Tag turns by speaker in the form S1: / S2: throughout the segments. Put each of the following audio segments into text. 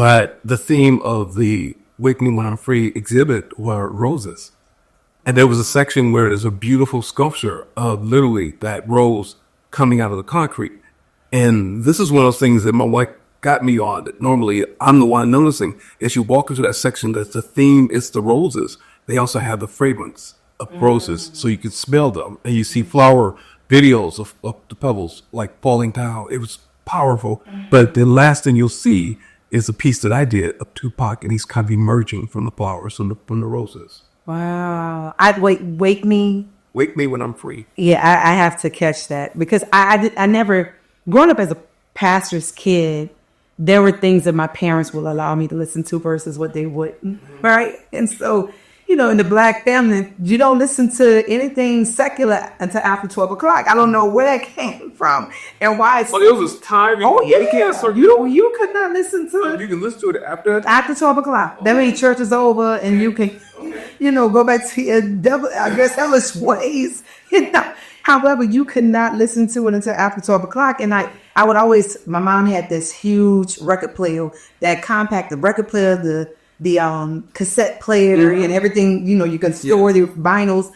S1: but the theme of the Wake Me When I'm Free exhibit were roses. And there was a section where there's a beautiful sculpture of literally that rose coming out of the concrete. And this is one of those things that my wife got me on, that normally I'm the one noticing. As you walk into that section, that the theme is the roses. They also have the fragrance of roses, so you can smell them. And you see flower videos of the pebbles like falling down. It was powerful. But the last thing you'll see is a piece that I did of Tupac, and he's kind of emerging from the flowers, from the roses.
S2: Wow. I'd wake me.
S1: Wake me when I'm free.
S2: Yeah, I have to catch that because I never, growing up as a pastor's kid, there were things that my parents will allow me to listen to versus what they wouldn't, right? And so, in the Black family, you don't listen to anything secular until after 12 o'clock. I don't know where that came from and why.
S1: It was time.
S2: Oh, yeah. So you could not listen to it.
S1: You can listen to it after
S2: 12 o'clock. That means church is over and you can, go back to your devilish ways. However, you could not listen to it until after 12 o'clock. And I would always, my mom had this huge record player, that compacted record player, the cassette player and everything, you can store the vinyls.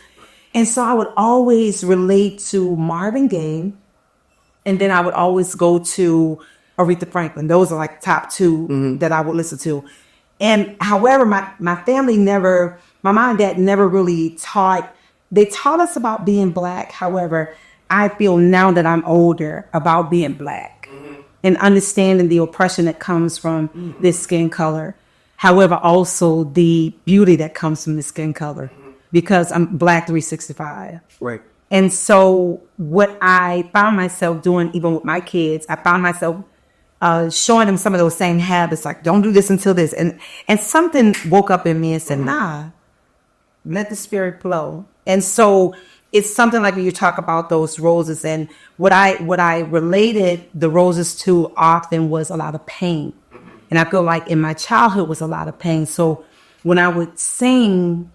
S2: And so I would always relate to Marvin Gaye. And then I would always go to Aretha Franklin. Those are like top two that I would listen to. And however, my family my mom and dad never really they taught us about being Black. However, I feel now that I'm older about being Black and understanding the oppression that comes from this skin color. However, also the beauty that comes from the skin color, because I'm Black 365.
S1: Right.
S2: And so what I found myself doing, even with my kids, I found myself showing them some of those same habits, like don't do this until this. And something woke up in me and said, nah, let the spirit flow. And so it's something like when you talk about those roses, and what I related the roses to often was a lot of pain. And I feel like in my childhood was a lot of pain. So when I would sing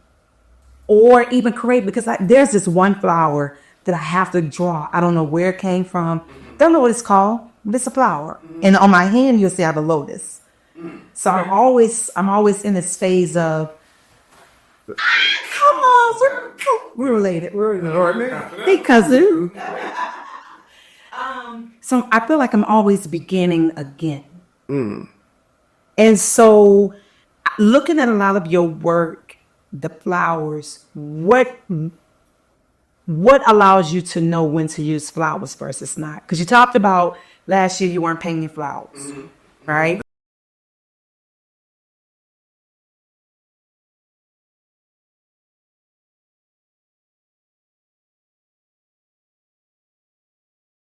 S2: or even create, because there's this one flower that I have to draw. I don't know where it came from. Don't know what it's called, but it's a flower. And on my hand, you'll see I have a lotus. So I'm always in this phase of, come on, we're related. We're related. Hey, cousin. So I feel like I'm always beginning again. And so looking at a lot of your work, the flowers, what allows you to know when to use flowers versus not? Because you talked about last year you weren't painting flowers, right?